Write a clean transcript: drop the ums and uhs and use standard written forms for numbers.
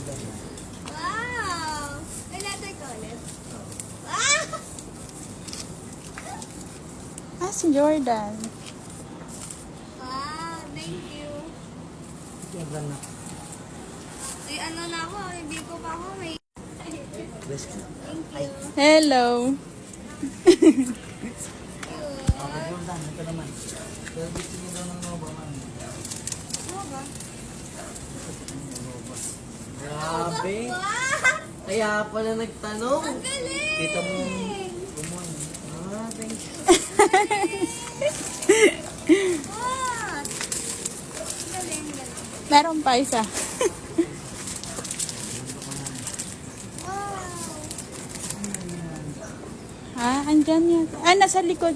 Wow! May letter ko ulit. Ah! Si Jordan. Wow, thank you. Ay, ano na ako, hindi ko pa ako may... Thank you. Hello. Jordan, ito naman. Pero gusto niyo daw ng Nova man. Ano ba? Grabe. Wow! Kaya pala nagtanong. Ang galing! Kita mo yung lumon. Thank you. Wow! Ang galing, galing. Meron pa isa. Wow! Andyan yan. Nasa likod.